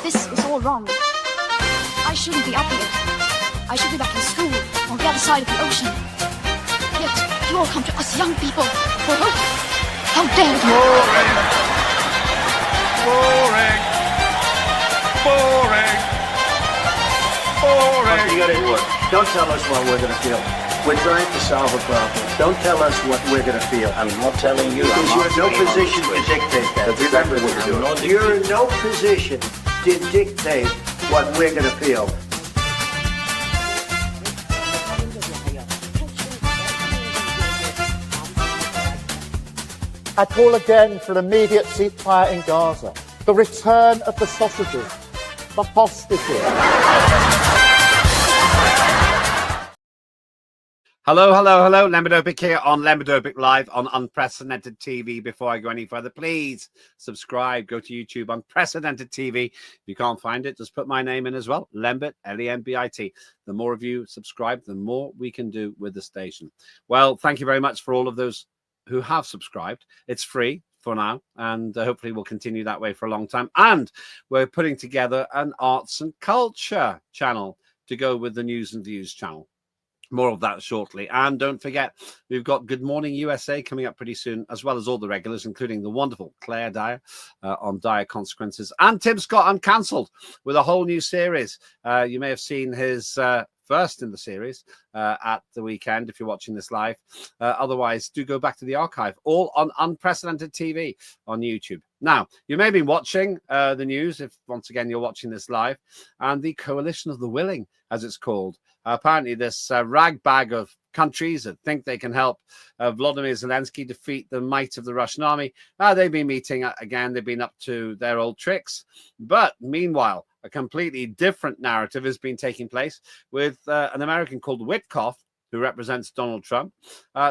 This is all wrong. I shouldn't be up here. I should be back in school on the other side of the ocean. Yet you all come to us young people for hope. How dare you! Boring. Boring. Boring. Okay, you gotta do it. Don't tell us what we're gonna feel. We're trying to solve a problem. Don't tell us what we're gonna feel. I'm not telling you. Because you're in no position to dictate that. That's exactly what you're doing. You're in no position to dictate what we're gonna feel. I call again for an immediate ceasefire in Gaza, the return of the sausages, the hostages. Hello, hello, hello. Lembit Öpik here on Lembit Öpik Live on Unprecedented TV. Before I go any further, please subscribe. Go to YouTube, Unprecedented TV. If you can't find it, just put my name in as well. Lembit, Lembit. The more of you subscribe, the more we can do with the station. Well, thank you very much for all of those who have subscribed. It's free for now, and hopefully we'll continue that way for a long time. And we're putting together an arts and culture channel to go with the news and views channel. More of that shortly. And don't forget, we've got Good Morning USA coming up pretty soon, as well as all the regulars, including the wonderful Claire Dyer on Dire Consequences, and Tim Scott Uncancelled with a whole new series. You may have seen his first in the series at the weekend if you're watching this live. Otherwise, do go back to the archive, all on Unprecedented TV on YouTube. Now, you may be watching the news if once again you're watching this live, and the Coalition of the Willing, as it's called. Apparently, this rag bag of countries that think they can help Vladimir Zelensky defeat the might of the Russian army. They've been meeting again. They've been up to their old tricks. But meanwhile, a completely different narrative has been taking place with an American called Witkoff, who represents Donald Trump,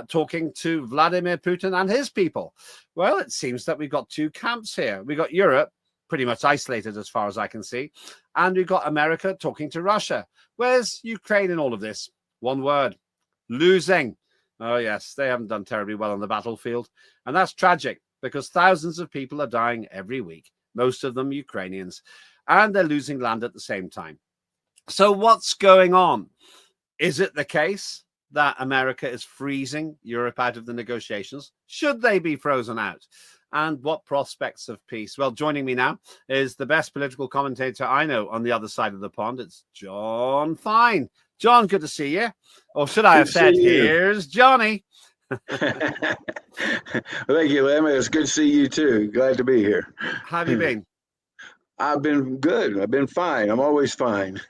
talking to Vladimir Putin and his people. Well, it seems that we've got two camps here. We've got Europe, pretty much isolated as far as I can see, and we've got America talking to Russia. Where's Ukraine in all of this? One word: losing. Oh, yes, they haven't done terribly well on the battlefield. And that's tragic because thousands of people are dying every week, most of them Ukrainians, and they're losing land at the same time. So what's going on? Is it the case that America is freezing Europe out of the negotiations? Should they be frozen out? And what prospects of peace? Well, joining me now is the best political commentator I know on the other side of the pond. It's John Fine. John, good to see you. Or should I have said, here's Johnny. Well, thank you, Lem. It's good to see you too. Glad to be here. How have you been? I've been good. I've been fine. I'm always fine.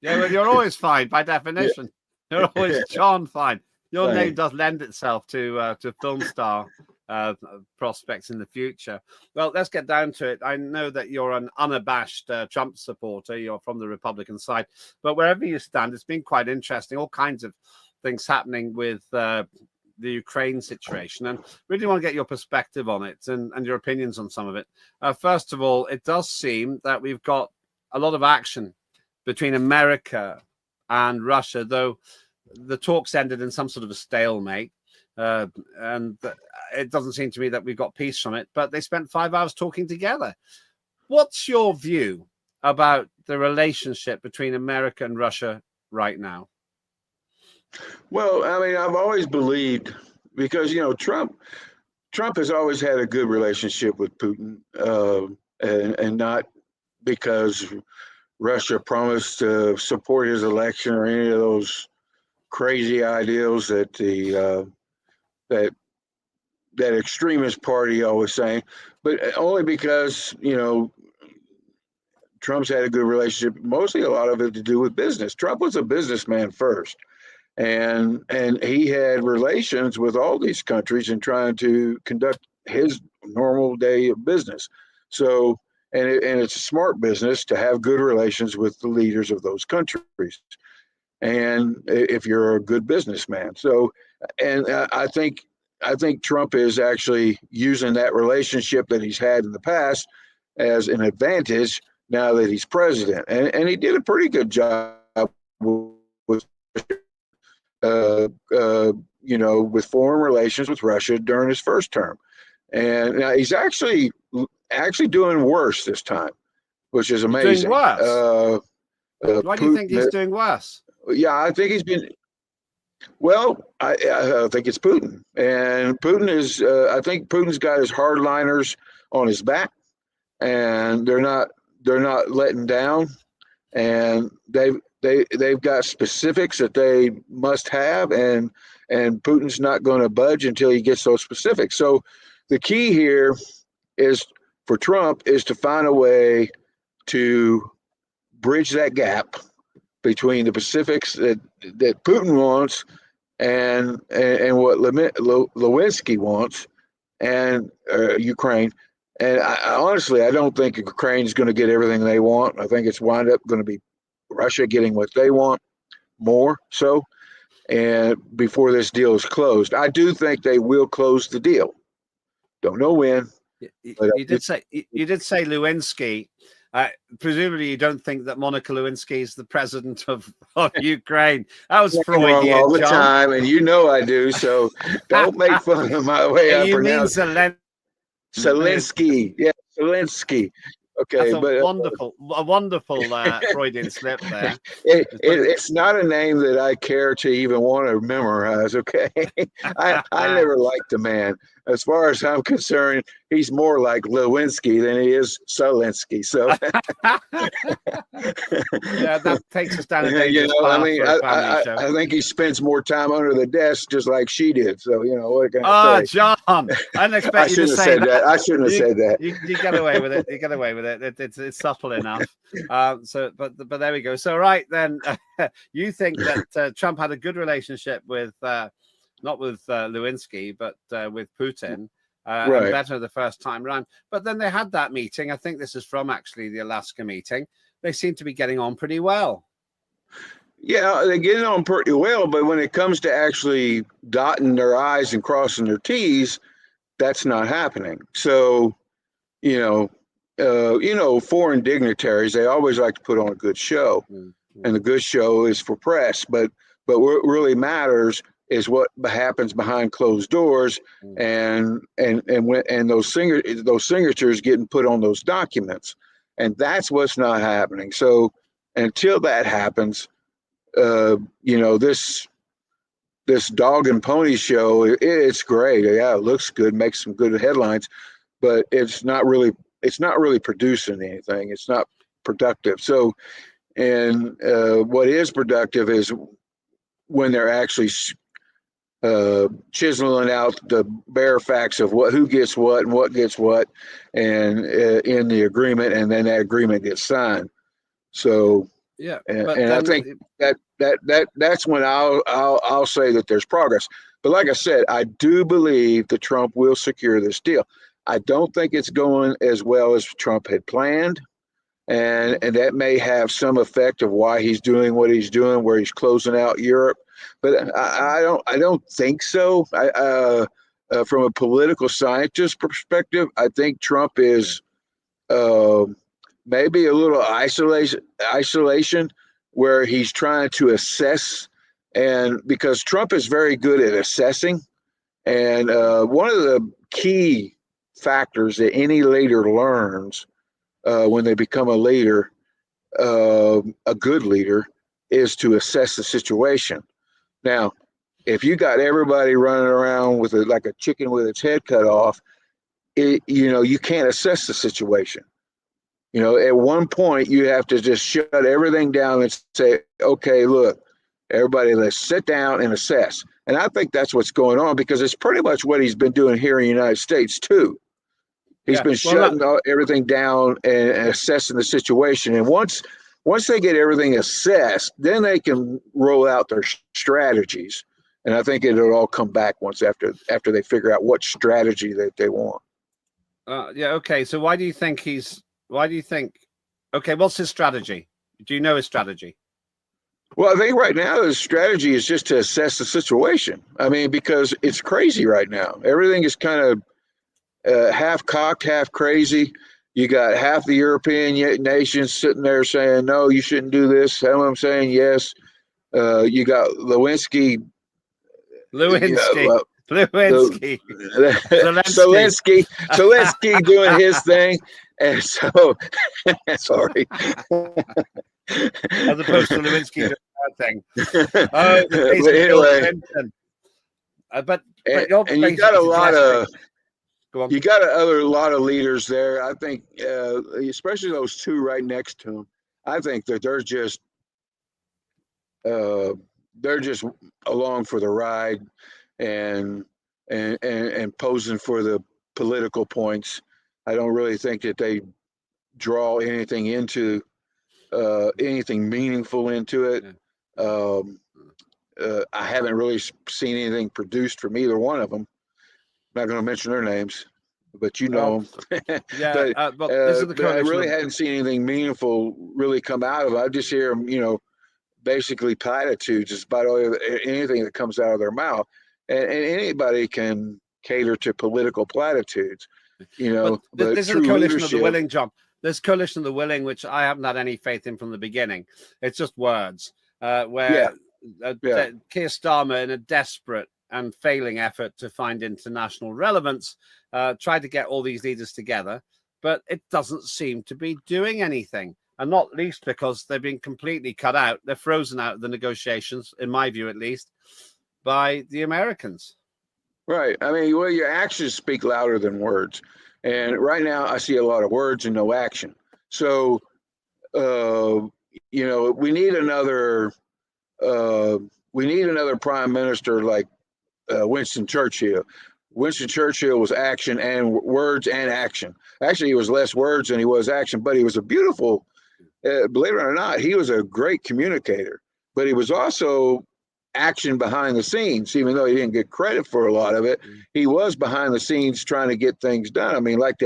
Yeah, well, you're always fine by definition. Yeah. You're always John Fine. Your name does lend itself to film star prospects in the future. Well, let's get down to it. I know that you're an unabashed Trump supporter. You're from the Republican side, but wherever you stand, it's been quite interesting. All kinds of things happening with the Ukraine situation, and really want to get your perspective on it and your opinions on some of it. First of all, it does seem that we've got a lot of action between America and Russia, though the talks ended in some sort of a stalemate. And it doesn't seem to me that we've got peace from it, but they spent 5 hours talking together. What's your view about the relationship between America and Russia right now? Well, I mean, I've always believed, because, you know, Trump has always had a good relationship with Putin, and not because Russia promised to support his election or any of those crazy ideals that that extremist party always saying, but only because, you know, Trump's had a good relationship, mostly a lot of it to do with business. Trump was a businessman first, and he had relations with all these countries in trying to conduct his normal day of business. So, and it's a smart business to have good relations with the leaders of those countries, and if you're a good businessman. So, and I think Trump is actually using that relationship that he's had in the past as an advantage now that he's president. And he did a pretty good job with you know, with foreign relations with Russia during his first term. And now he's actually doing worse this time. which is Doing amazing. worse. Why do you think he's Putin, doing worse? yeah, I think he's been. Well, I think it's Putin, and Putin is. I think Putin's got his hardliners on his back, and they're not letting down, and they've got specifics that they must have, and Putin's not going to budge until he gets those specifics. So the key here is for Trump is to find a way to bridge that gap between the specifics that Putin wants and what Lewinsky wants and Ukraine. And honestly, I don't think Ukraine's going to get everything they want. I think it's wound up going to be Russia getting what they want more so, and before this deal is closed. I do think they will close the deal. Don't know when. You did say Lewinsky. Presumably, you don't think that Monica Lewinsky is the president of Ukraine. That was Freudian, all the John. time, and you know I do. So don't make fun of my way I pronounce Zelensky. Yeah, Zelensky. Okay, that's a wonderful Freudian slip there. It's not a name that I care to even want to memorize. Okay, I never liked the man. As far as I'm concerned, he's more like Lewinsky than he is Zelensky. So yeah, that takes us down a dangerous path. I think he spends more time under the desk, just like she did. So what can I say? John, I didn't expect you to say that. I shouldn't have said that. You get away with it. You get away with it. It's subtle enough. But there we go. So right then, you think that Trump had a good relationship with not with Lewinsky, but with Putin, right. And better the first time round. But then they had that meeting. I think this is from actually the Alaska meeting. They seem to be getting on pretty well. Yeah, they get on pretty well, but when it comes to actually dotting their I's and crossing their T's, that's not happening. So, foreign dignitaries, they always like to put on a good show, and the good show is for press. But what really matters is what happens behind closed doors, and those signatures getting put on those documents, and that's what's not happening. So until that happens, this dog and pony show, it's great. Yeah, it looks good, makes some good headlines, but it's not really producing anything. It's not productive. So, and what is productive is when they're actually chiseling out the bare facts of who gets what and what gets what, and in the agreement, and then that agreement gets signed. So yeah, and I think that's when I'll say that there's progress. But like I said, I do believe that Trump will secure this deal. I don't think it's going as well as Trump had planned, and that may have some effect of why he's doing what he's doing, where he's closing out Europe. But I don't think so. From a political scientist perspective, I think Trump is maybe a little isolation where he's trying to assess, and because Trump is very good at assessing, and one of the key factors that any leader learns when they become a leader, a good leader, is to assess the situation. Now, if you got everybody running around with like a chicken with its head cut off, you can't assess the situation. At one point you have to just shut everything down and say, okay, look, everybody, let's sit down and assess. And I think that's what's going on, because it's pretty much what he's been doing here in the United States too. He's been shutting everything down and assessing the situation. And once they get everything assessed, then they can roll out their strategies. And I think it'll all come back once after they figure out what strategy that they want. Okay. So why do you think okay, what's his strategy? Do you know his strategy? Well, I think right now his strategy is just to assess the situation. I mean, because it's crazy right now. Everything is kind of half cocked, half crazy. You got half the European nations sitting there saying, no, you shouldn't do this. Some of them saying yes. You got Lewinsky Zelensky doing his thing. And so, sorry. As opposed to Lewinsky doing that thing. But Bill anyway, Clinton. But you're and you got a lot of Go on. you got a lot of leaders there. I think, especially those two right next to him. I think that they're just along for the ride, and posing for the political points. I don't really think that they draw anything into anything meaningful into it. I haven't really seen anything produced from either one of them. I'm not going to mention their names, but you know them. Yeah, but this is the I really coalition. hadn't seen anything meaningful really come out of it. I just hear them, basically platitudes. It's about anything that comes out of their mouth, and anybody can cater to political platitudes, But this is the coalition of the willing, John. This coalition of the willing, which I haven't had any faith in from the beginning. It's just words. Keir Starmer, in a desperate and failing effort to find international relevance, tried to get all these leaders together, but it doesn't seem to be doing anything. And not least because they've been completely cut out. They're frozen out of the negotiations, in my view at least, by the Americans. Right. I mean, well, your actions speak louder than words. And right now I see a lot of words and no action. So, we need another prime minister like Winston Churchill. Winston Churchill was action and words and action. Actually, he was less words than he was action, but he was a beautiful, believe it or not, he was a great communicator, but he was also action behind the scenes. Even though he didn't get credit for a lot of it, he was behind the scenes trying to get things done. I mean, like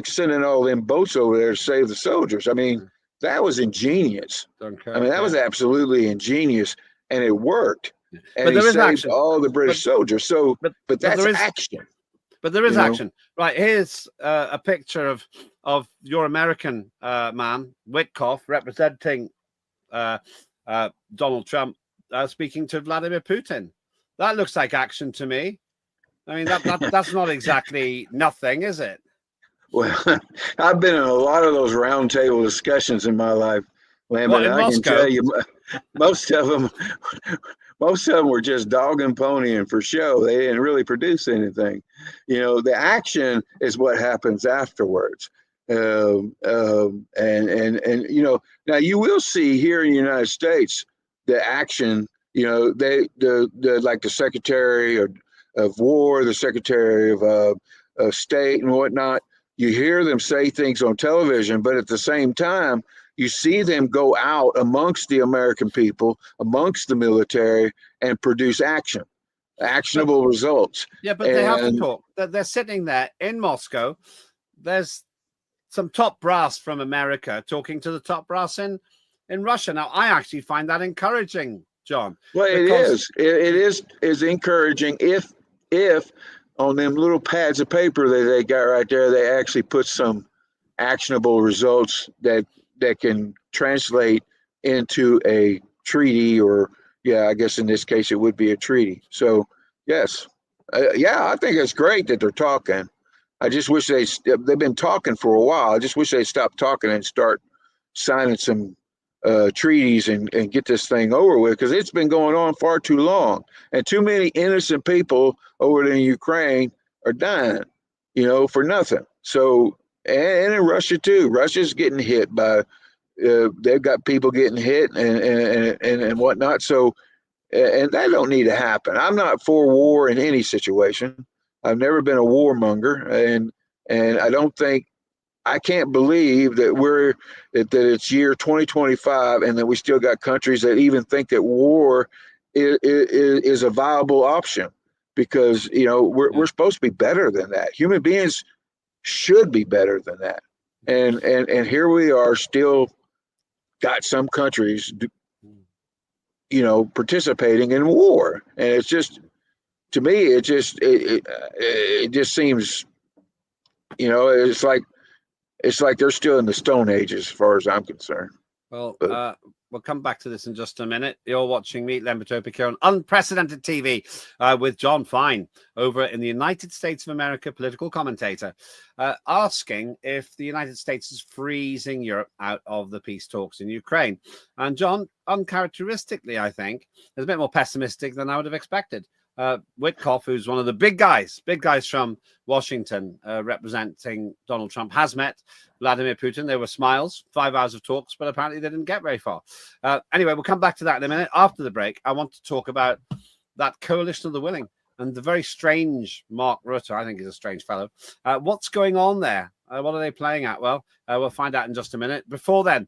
sending all them boats over there to save the soldiers. I mean, that was ingenious. That was absolutely ingenious, and it worked. And but there is action. All the British soldiers. So, but that's action. But there is action. Right, here's a picture of your American man, Witkoff, representing Donald Trump, speaking to Vladimir Putin. That looks like action to me. I mean, that's not exactly nothing, is it? Well, I've been in a lot of those roundtable discussions in my life, Lambert. I can tell you, most of them were just dog and ponying for show. They didn't really produce anything. The action is what happens afterwards. Now you will see here in the United States the action. Like the Secretary of War, the Secretary of State, and whatnot. You hear them say things on television, but at the same time, you see them go out amongst the American people, amongst the military, and produce actionable results. Yeah, but they have to talk. They're sitting there in Moscow. There's some top brass from America talking to the top brass in Russia. Now, I actually find that encouraging, John. Well, it is. It is encouraging if on them little pads of paper that they got right there, they actually put some actionable results that can translate into a treaty, or I guess in this case it would be a treaty. So yes, I think it's great that they're talking. I just wish they've been talking for a while. I just wish they'd stop talking and start signing some treaties and get this thing over with, because it's been going on far too long, and too many innocent people over in Ukraine are dying, for nothing. So, and in Russia too. Russia's getting hit by. They've got people getting hit and whatnot. So, and that don't need to happen. I'm not for war in any situation. I've never been a warmonger, and I can't believe that that it's year 2025 and that we still got countries that even think that war is a viable option, because we're supposed to be better than that. Human beings should be better than that, and here we are still got some countries participating in war, and it's just, to me, it just seems it's like they're still in the Stone Age as far as I'm concerned. Well, We'll come back to this in just a minute. You're watching me, Lembit Öpik, here on Unprecedented TV with John Fine over in the United States of America, political commentator, asking if the United States is freezing Europe out of the peace talks in Ukraine. And John, uncharacteristically, I think, is a bit more pessimistic than I would have expected. Witkoff, who's one of the big guys from Washington, representing Donald Trump, has met Vladimir Putin. There were smiles, 5 hours of talks, but apparently they didn't get very far. Anyway, we'll come back to that in a minute. After the break, I want to talk about that coalition of the willing and the very strange Mark Rutte. I think he's a strange fellow. What's going on there? What are they playing at? Well, we'll find out in just a minute. Before then,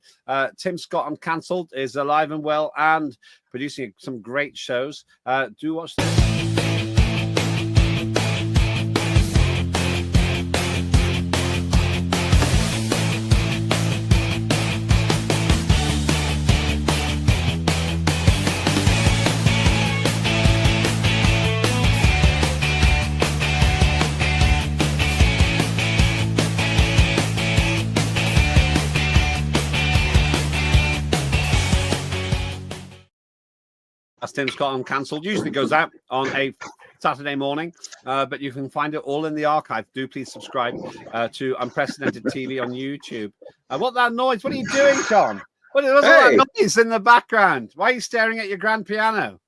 Tim Scott Uncancelled is alive and well and producing some great shows. Do watch this. As Tim Scott Uncancelled usually goes out on a Saturday morning, but you can find it all in the archive. Do please subscribe to Unprecedented TV on YouTube. What that noise? What are you doing, John? What's all that noise in the background? Why are you staring at your grand piano?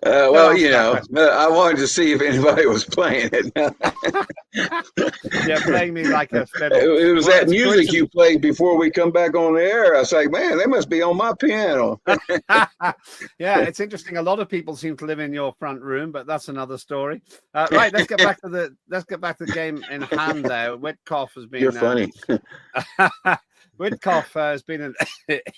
Well, you know, I wanted to see if anybody was playing it. Yeah, playing me like a fiddle. It was that music you played before we come back on the air. I was like, man, they must be on my piano. Yeah, it's interesting. A lot of people seem to live in your front room, but that's another story. Right, let's get back to the game in hand. There, Witkoff has been. You're funny. Witkoff has been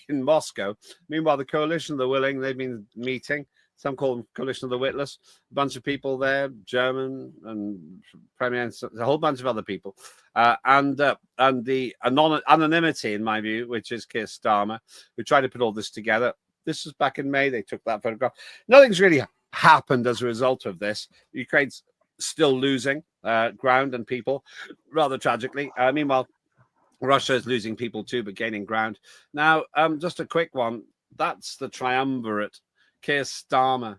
in Moscow. Meanwhile, the coalition of the willing, they've been meeting. Some call them coalition of the witless. A bunch of people there, German and Premier, a whole bunch of other people. And the anonymity, in my view, which is Keir Starmer, who tried to put all this together. This was back in May. They took that photograph. Nothing's really happened as a result of this. Ukraine's still losing ground and people, rather tragically. Meanwhile, Russia is losing people too, but gaining ground. Now, just a quick one. That's the triumvirate. Keir Starmer,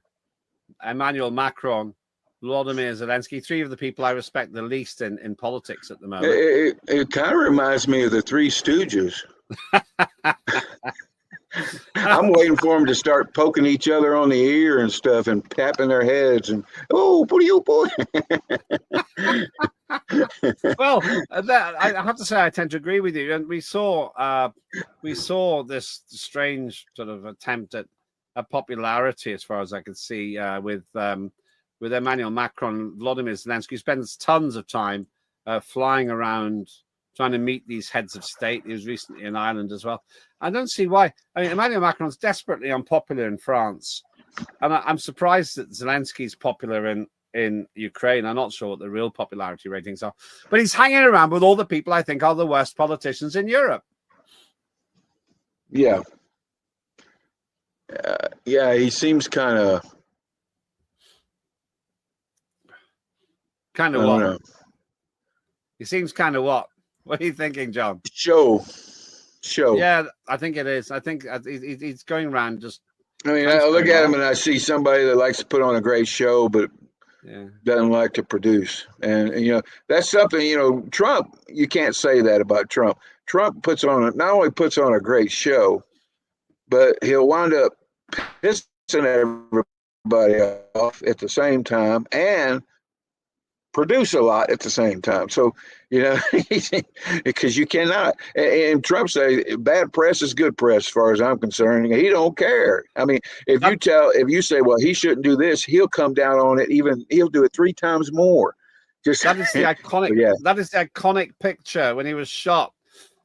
Emmanuel Macron, Volodymyr Zelensky, three of the people I respect the least in politics at the moment. It kind of reminds me of the Three Stooges. I'm waiting for them to start poking each other on the ear and stuff and tapping their heads and, oh, what are you, boy? Well, I have to say I tend to agree with you. And we saw this strange sort of attempt at popularity, as far as I could see, with Emmanuel Macron, Volodymyr Zelensky, who spends tons of time flying around trying to meet these heads of state. He was recently in Ireland as well. I don't see why. I mean, Emmanuel Macron's desperately unpopular in France, and I'm surprised that Zelensky's popular in Ukraine. I'm not sure what the real popularity ratings are, but he's hanging around with all the people I think are the worst politicians in Europe. Yeah. Yeah, he seems kind of what? He seems kind of what? What are you thinking, John? Show. Yeah, I think it is. I think he's going around just. I mean, I look at him and I see somebody that likes to put on a great show, but doesn't like to produce. And you know, that's something. You know, Trump. You can't say that about Trump. Trump not only puts on a great show, but he'll wind up pissing everybody off at the same time and produce a lot at the same time. So, you know, because you cannot, and Trump say bad press is good press as far as I'm concerned. He don't care. I mean, if you say, well, he shouldn't do this, he'll come down on it. He'll do it 3 times more. That is the iconic. That is the iconic picture when he was shot.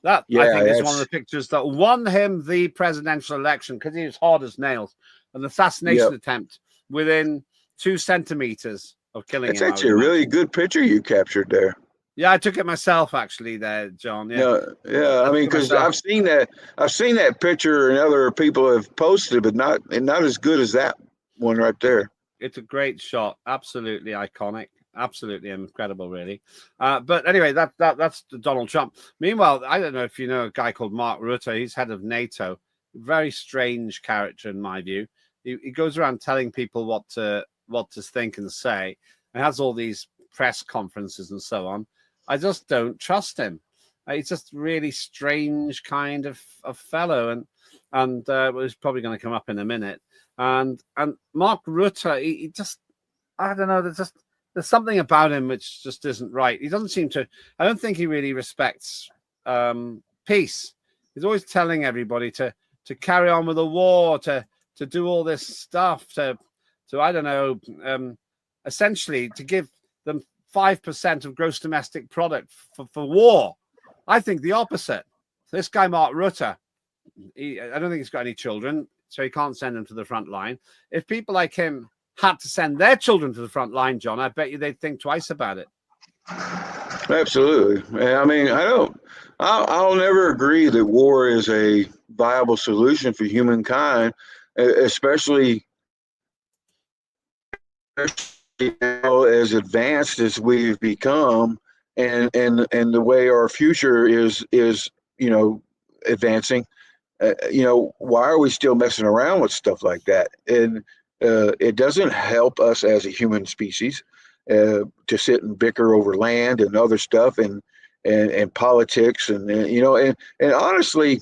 That I think is one of the pictures that won him the presidential election, because he was hard as nails. An assassination attempt within 2 centimeters of killing him. It's actually a really good picture you captured there. Yeah, I took it myself actually there, John. Yeah. I mean, because I've seen that picture and other people have posted, but not as good as that one right there. It's a great shot, absolutely iconic. absolutely incredible, really. But anyway, that's Donald Trump. Meanwhile, I don't know if you know a guy called Mark Rutte. He's head of NATO. Very strange character, in my view. He goes around telling people what to think and say, and has all these press conferences and so on. I just don't trust him. He's just really strange kind of fellow, and it's probably going to come up in a minute. And Mark Rutte, he just, I don't know. There's something about him which just isn't right. He doesn't seem to. I don't think he really respects peace. He's always telling everybody to carry on with the war, to do all this stuff, to I don't know, essentially to give them 5% of gross domestic product for war. I think the opposite. This guy Mark Rutte, I don't think he's got any children, so he can't send them to the front line. If people like him had to send their children to the front line, John, I bet you they'd think twice about it. Absolutely. I mean, I'll never agree that war is a viable solution for humankind, especially now as advanced as we've become, and the way our future is advancing. Why are we still messing around with stuff like that? And it doesn't help us as a human species to sit and bicker over land and other stuff and politics and honestly,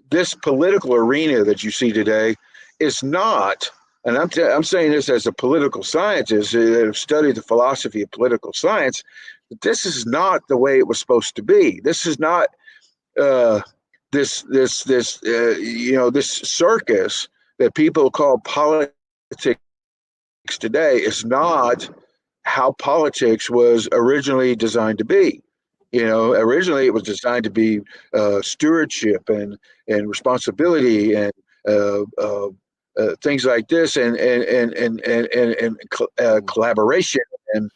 this political arena that you see today is not. And I'm saying this as a political scientist that have studied the philosophy of political science. This is not the way it was supposed to be. This is not this circus that people call politics today is not how politics was originally designed to be. Originally it was designed to be stewardship and responsibility and things like this and collaboration and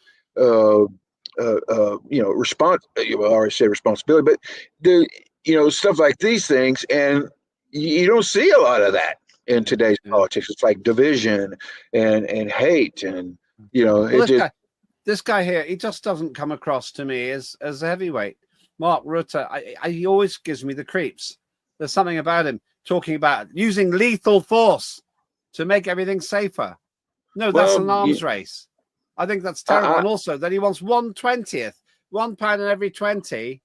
response. I already say responsibility, but stuff like these things, and you don't see a lot of that in today's politics. It's like division and hate, and this guy here, he just doesn't come across to me as a heavyweight. Mark Rutte, he always gives me the creeps. There's something about him talking about using lethal force to make everything safer. No, that's an arms race. I think that's terrible. And also that he wants 1/20th, £1 in every 20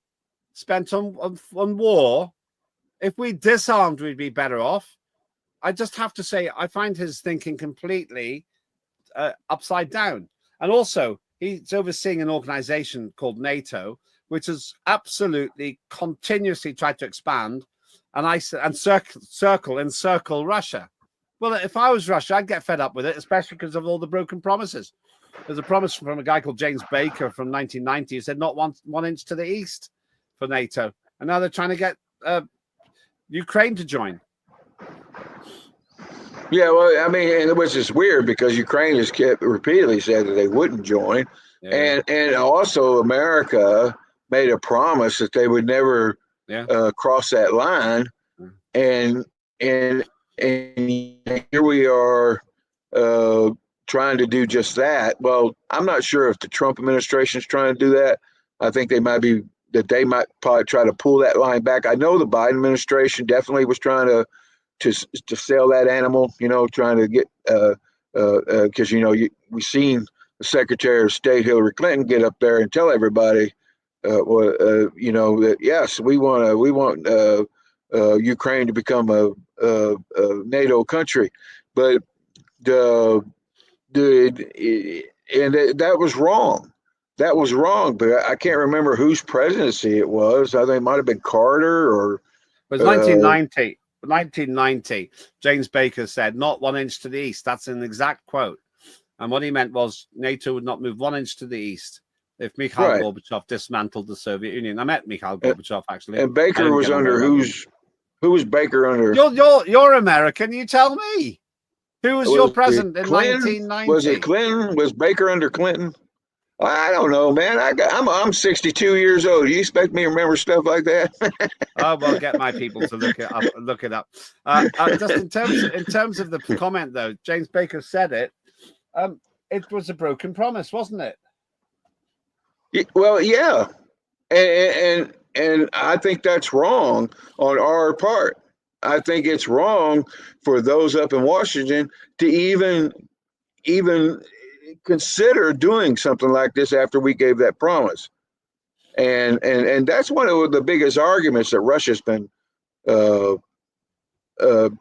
spent on war. If we disarmed, we'd be better off. I just have to say, I find his thinking completely upside down. And also, he's overseeing an organization called NATO, which has absolutely continuously tried to expand and encircle Russia. Well, if I was Russia, I'd get fed up with it, especially because of all the broken promises. There's a promise from a guy called James Baker from 1990 who said not one inch to the east for NATO. And now they're trying to get Ukraine to join. Yeah, well, I mean, which is weird because Ukraine has repeatedly said that they wouldn't join. Yeah. And also America made a promise that they would never cross that line. And here we are trying to do just that. Well, I'm not sure if the Trump administration is trying to do that. I think they might probably try to pull that line back. I know the Biden administration definitely was trying to sell that animal, trying to get because we've seen the Secretary of State Hillary Clinton get up there and tell everybody, that yes, we want Ukraine to become a NATO country, but that was wrong. That was wrong, but I can't remember whose presidency it was. I think it might have been Carter or. It was 1990. 1990, James Baker said, not 1 inch to the east. That's an exact quote. And what he meant was NATO would not move 1 inch to the east if Mikhail Gorbachev dismantled the Soviet Union. I met Mikhail Gorbachev, actually. And Baker was under who was Baker under? You're American. You tell me. Who was your president in 1990? Was it Clinton? Was Baker under Clinton? I don't know, man. I'm 62 years old. Do you expect me to remember stuff like that? Oh, well, get my people to look it up. Just in terms of the comment, though, James Baker said it. it was a broken promise, wasn't it? Well, yeah, and I think that's wrong on our part. I think it's wrong for those up in Washington to even consider doing something like this after we gave that promise. And that's one of the biggest arguments that Russia's been uh,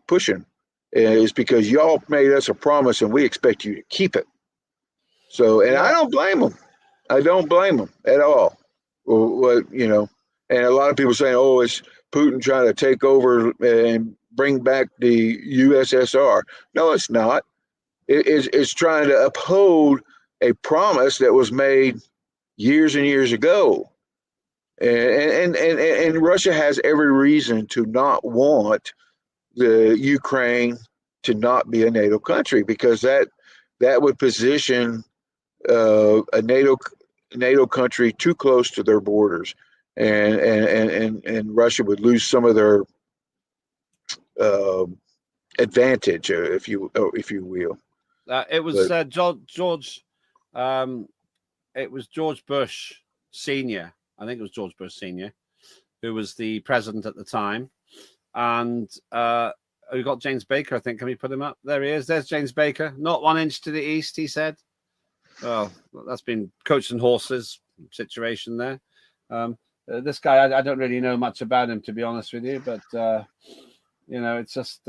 pushing, is because y'all made us a promise and we expect you to keep it. So, and I don't blame them. I don't blame them at all. Well, and a lot of people saying, "Oh, it's Putin trying to take over and bring back the USSR." No, it's not. It's trying to uphold a promise that was made years and years ago. And Russia has every reason to not want the Ukraine to not be a NATO country, because that would position a NATO country too close to their borders, and Russia would lose some of their advantage, if you will. It was George. It was George Bush Senior. I think it was George Bush Senior, who was the president at the time, and we got James Baker. I think. Can we put him up? There he is. There's James Baker. Not 1 inch to the east, he said. Well, that's been coach and horses situation there. This guy, I don't really know much about him, to be honest with you, but it's just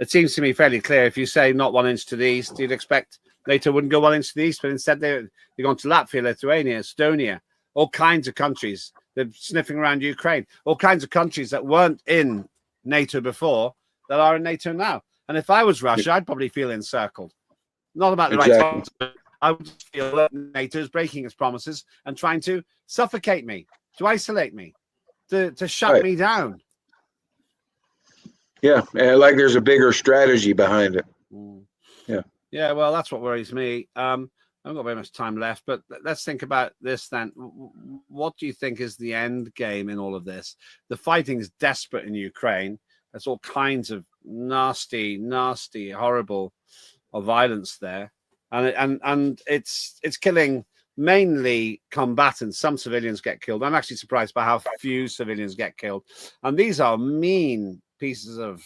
it seems to me fairly clear. If you say not 1 inch to the east, you'd expect NATO wouldn't go 1 inch to the east, but instead they're going to Latvia, Lithuania, Estonia, all kinds of countries. They're sniffing around Ukraine, all kinds of countries that weren't in NATO before that are in NATO now. And if I was Russia, I'd probably feel encircled. Not about the right time. I would feel that NATO is breaking its promises and trying to suffocate me, to isolate me, to shut me down. Yeah, and like there's a bigger strategy behind it. Yeah. Yeah, well, that's what worries me. I haven't got very much time left, but let's think about this then. What do you think is the end game in all of this? The fighting is desperate in Ukraine. There's all kinds of nasty, horrible violence there, and it's killing mainly combatants. Some civilians get killed. I'm actually surprised by how few civilians get killed, and these are mean pieces of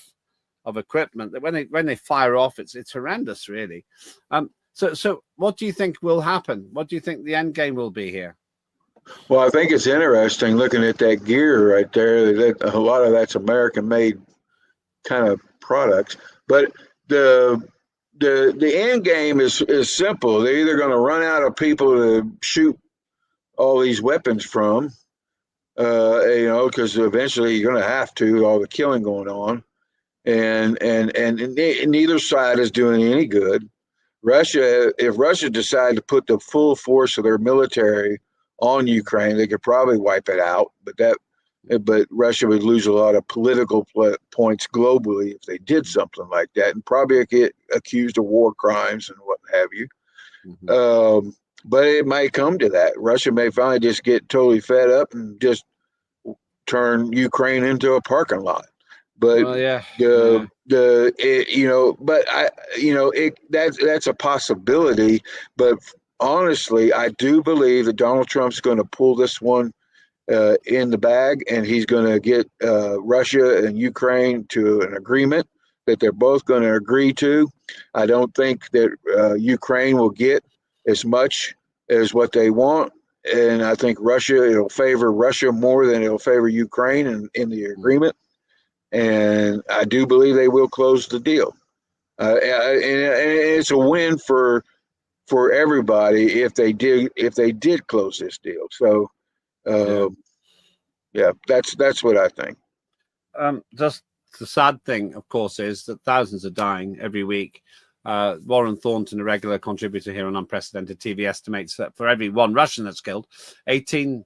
equipment that when they fire off, it's horrendous, really. So what do you think will happen? What do you think the end game will be here? Well, I think it's interesting looking at that gear right there. That a lot of that's American-made kind of products, but the end game is simple. They're either going to run out of people to shoot all these weapons from, because eventually you're going to have to, all the killing going on, and neither side is doing any good. If Russia decided to put the full force of their military on Ukraine, they could probably wipe it out, but Russia would lose a lot of political points globally if they did something like that, and probably get accused of war crimes and what have you. Mm-hmm. But it may come to that. Russia may finally just get totally fed up and just turn Ukraine into a parking lot. But that's a possibility. But honestly, I do believe that Donald Trump's going to pull this one in the bag, and he's going to get Russia and Ukraine to an agreement that they're both going to agree to. I don't think that Ukraine will get as much as what they want, and I think it'll favor Russia more than it'll favor Ukraine in the agreement. And I do believe they will close the deal, and it's a win for everybody if they did close this deal. So. That's what I think. Just the sad thing, of course, is that thousands are dying every week. Warren Thornton, a regular contributor here on Unprecedented TV, estimates that for every one Russian that's killed, 18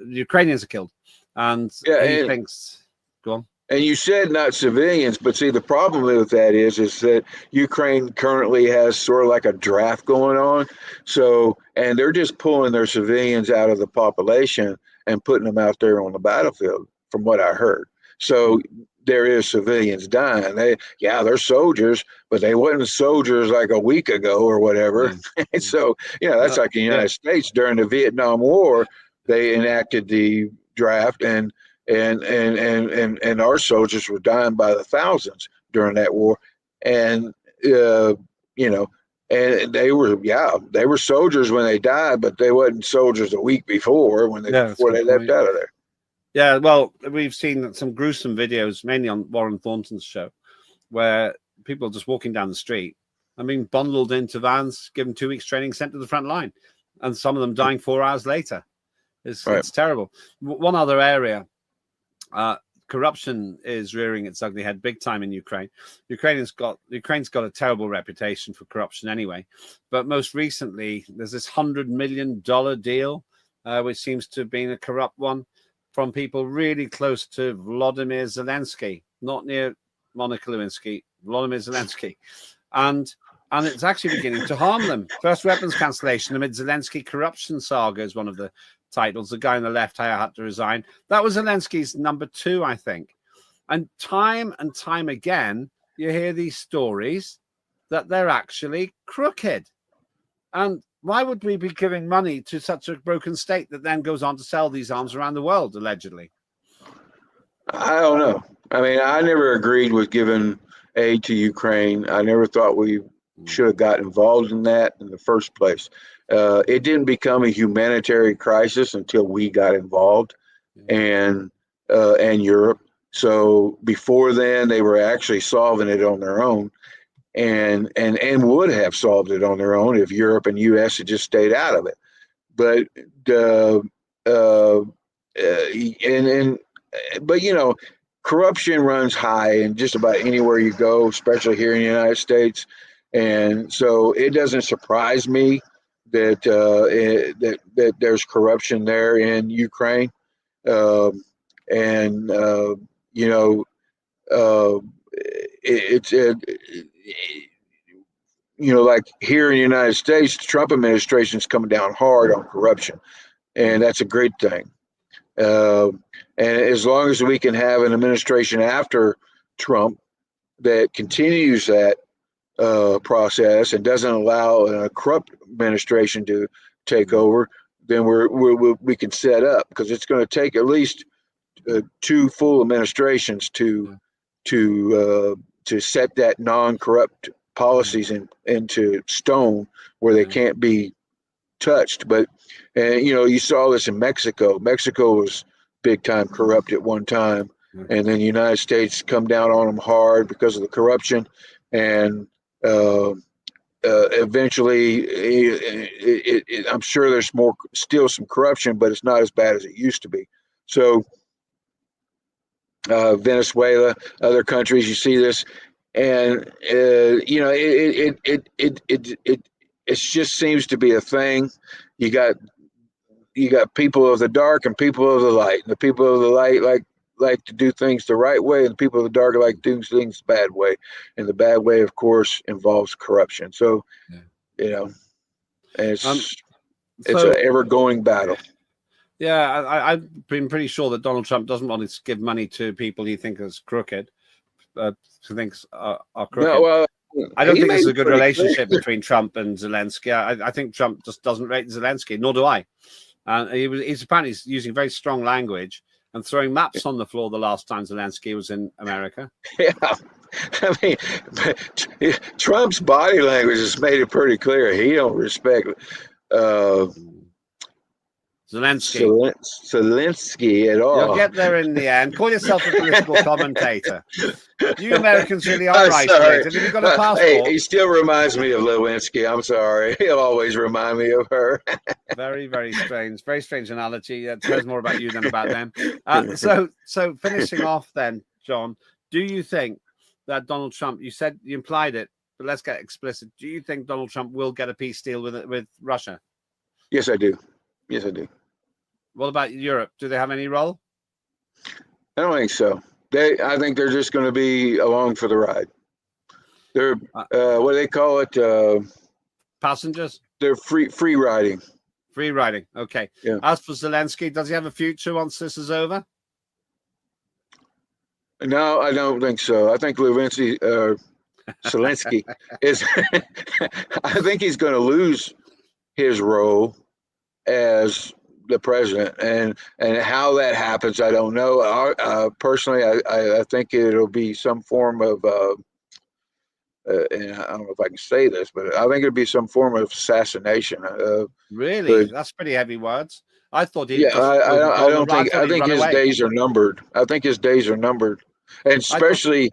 Ukrainians are killed. And he thinks, go on. And you said not civilians, but see, the problem with that is that Ukraine currently has sort of like a draft going on. So, and they're just pulling their civilians out of the population and putting them out there on the battlefield, from what I heard. So there is civilians dying. They're soldiers, but they wasn't soldiers like a week ago or whatever. And so, that's like the United States during the Vietnam War. They enacted the draft, and our soldiers were dying by the thousands during that war. And and they were soldiers when they died, but they wasn't soldiers a week before before they left out of there. Yeah, well, we've seen some gruesome videos, mainly on Warren Thornton's show, where people are just walking down the street and being bundled into vans, given 2 weeks training, sent to the front line, and some of them dying 4 hours later. It's terrible. One other area, corruption is rearing its ugly head big time in Ukraine. Ukraine's got a terrible reputation for corruption anyway, but most recently there's this $100 million deal, which seems to have been a corrupt one, from people really close to Volodymyr Zelensky, not near Monica Lewinsky, Volodymyr Zelensky. And it's actually beginning to harm them. First weapons cancellation amid Zelensky corruption saga is one of the titles. The guy on the left, how I had to resign. That was Zelensky's number 2, I think. And time again, you hear these stories that they're actually crooked. And why would we be giving money to such a broken state that then goes on to sell these arms around the world, allegedly? I don't know. I mean, I never agreed with giving aid to Ukraine. I never thought we should have got involved in that in the first place. It didn't become a humanitarian crisis until we got involved, and Europe. So before then, they were actually solving it on their own. And would have solved it on their own if Europe and U.S. had just stayed out of it. But corruption runs high in just about anywhere you go, especially here in the United States. And so it doesn't surprise me that that there's corruption there in Ukraine. Like here in the United States, the Trump administration is coming down hard on corruption, and that's a great thing. And as long as we can have an administration after Trump that continues that process and doesn't allow a corrupt administration to take over, then we can set up, because it's going to take at least 2 full administrations to set that non-corrupt policies into stone where they can't be touched. But you saw this in Mexico. Mexico was big time corrupt at one time, and then the United States come down on them hard because of the corruption, and eventually I'm sure there's still some corruption, but it's not as bad as it used to be. So Venezuela, other countries, you see this, and it just seems to be a thing. You got people of the dark and people of the light. And the people of the light like to do things the right way, and the people of the dark like to do things the bad way. And the bad way, of course, involves corruption. So, it's an ever-going battle. Yeah, I've been pretty sure that Donald Trump doesn't want to give money to people he thinks is crooked, are crooked. No, well, I don't think there's a good relationship between Trump and Zelensky. I think Trump just doesn't rate Zelensky, nor do I. And he's apparently using very strong language and throwing maps on the floor the last time Zelensky was in America. Yeah. I mean, Trump's body language has made it pretty clear he don't respect Zelensky at all. You'll get there in the end. Call yourself a political commentator. You Americans really are isolated. Have you got a passport? Hey, he still reminds me of Lewinsky. I'm sorry. He'll always remind me of her. Very, very strange. Very strange analogy. It says more about you than about them. So finishing off then, John, do you think that Donald Trump, you implied it, but let's get explicit. Do you think Donald Trump will get a peace deal with Russia? Yes, I do. Yes, I do. What about Europe? Do they have any role? I don't think so. I think they're just going to be along for the ride. They're what do they call it? Passengers? They're free riding. Free riding. Okay. Yeah. As for Zelensky, does he have a future once this is over? No, I don't think so. I think Zelensky is. I think he's going to lose his role as the president, and how that happens, I don't know. Personally, I think it'll be some form of. And I don't know if I can say this, but I think it'll be some form of assassination. Really? That's pretty heavy words. I thought he'd Yeah, just I don't think. I he'd think run his away. days are numbered. I think his days are numbered, and especially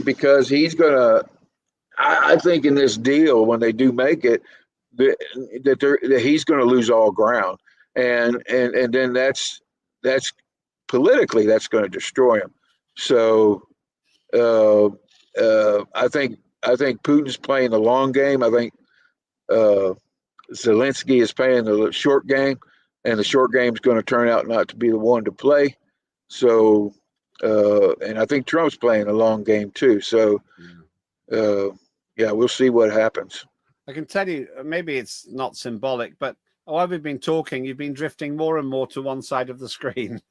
because he's gonna. I think in this deal, when they do make it, that he's going to lose all ground, and then that's politically that's going to destroy him. So I think Putin's playing the long game. I think Zelensky is playing the short game, and the short game is going to turn out not to be the one to play. So and I think Trump's playing the long game too. So yeah, we'll see what happens. I can tell you, maybe it's not symbolic, but while we've been talking, you've been drifting more and more to one side of the screen.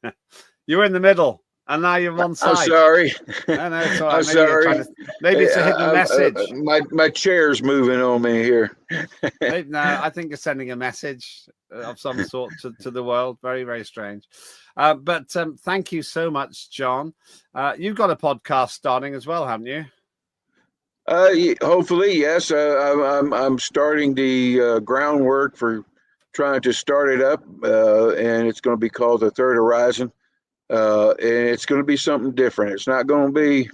You were in the middle, and now you're one side. I'm sorry. No, it's all right. I'm sorry. Maybe it's a hidden message. My chair's moving on me here. No, I think you're sending a message of some sort to the world. Very, very strange. But thank you so much, John. You've got a podcast starting as well, haven't you? Hopefully, yes. I'm starting the groundwork for trying to start it up, and it's going to be called The Third Horizon. And it's going to be something different. It's not going to be.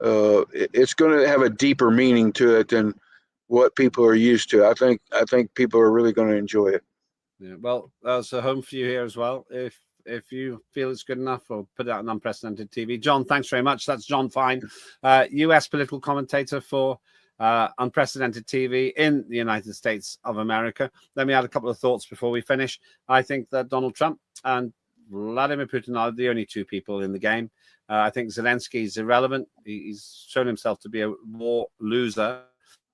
It's going to have a deeper meaning to it than what people are used to. I think people are really going to enjoy it. Yeah, well, there's a home for you here as well. If you feel it's good enough, or put it out on Unprecedented TV. John, thanks very much. That's John Fine, US political commentator for Unprecedented TV in the United States of America. Let me add a couple of thoughts before we finish. I think that Donald Trump and Vladimir Putin are the only two people in the game. I think Zelensky is irrelevant. He's shown himself to be a war loser.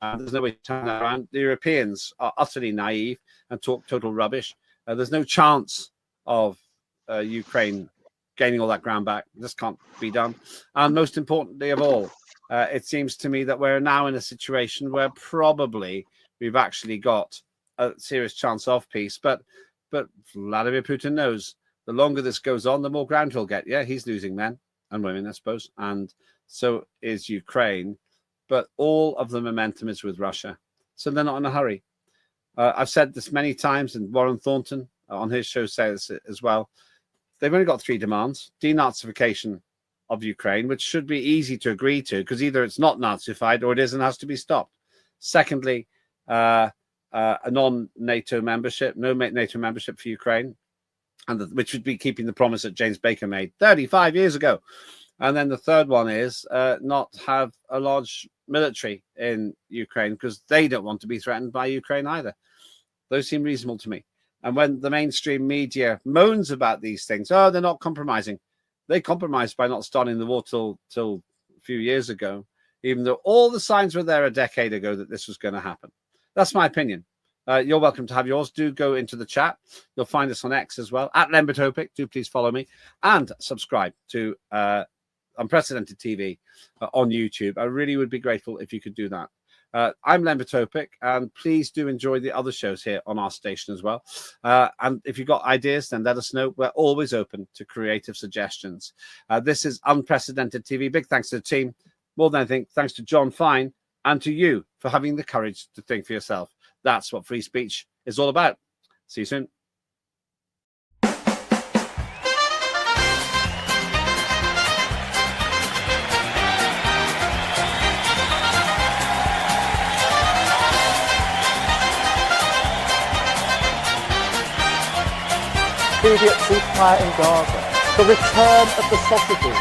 There's no way to turn that around. The Europeans are utterly naive and talk total rubbish. There's no chance of Ukraine gaining all that ground back. This can't be done. And most importantly of all, it seems to me that we're now in a situation where probably we've actually got a serious chance of peace. But Vladimir Putin knows the longer this goes on, the more ground he'll get. Yeah, he's losing men and women, I suppose. And so is Ukraine. But all of the momentum is with Russia. So they're not in a hurry. I've said this many times, and Warren Thornton on his show says it as well. They've only got three demands: denazification of Ukraine, which should be easy to agree to, because either it's not Nazified or it is and has to be stopped. Secondly, a non-NATO membership, no NATO membership for Ukraine, and which would be keeping the promise that James Baker made 35 years ago. And then the third one is not have a large military in Ukraine, because they don't want to be threatened by Ukraine either. Those seem reasonable to me. And when the mainstream media moans about these things, oh, they're not compromising. They compromised by not starting the war till a few years ago, even though all the signs were there a decade ago that this was going to happen. That's my opinion. You're welcome to have yours. Do go into the chat. You'll find us on X as well, at Lembit Öpik. Do please follow me and subscribe to Unprecedented TV on YouTube. I really would be grateful if you could do that. I'm Lembit Öpik, and please do enjoy the other shows here on our station as well. And if you've got ideas, then let us know. We're always open to creative suggestions. This is Unprecedented TV. Big thanks to the team. More than anything, thanks to John Fine and to you for having the courage to think for yourself. That's what free speech is all about. See you soon. Immediate ceasefire in Gaza. The return of the sausages.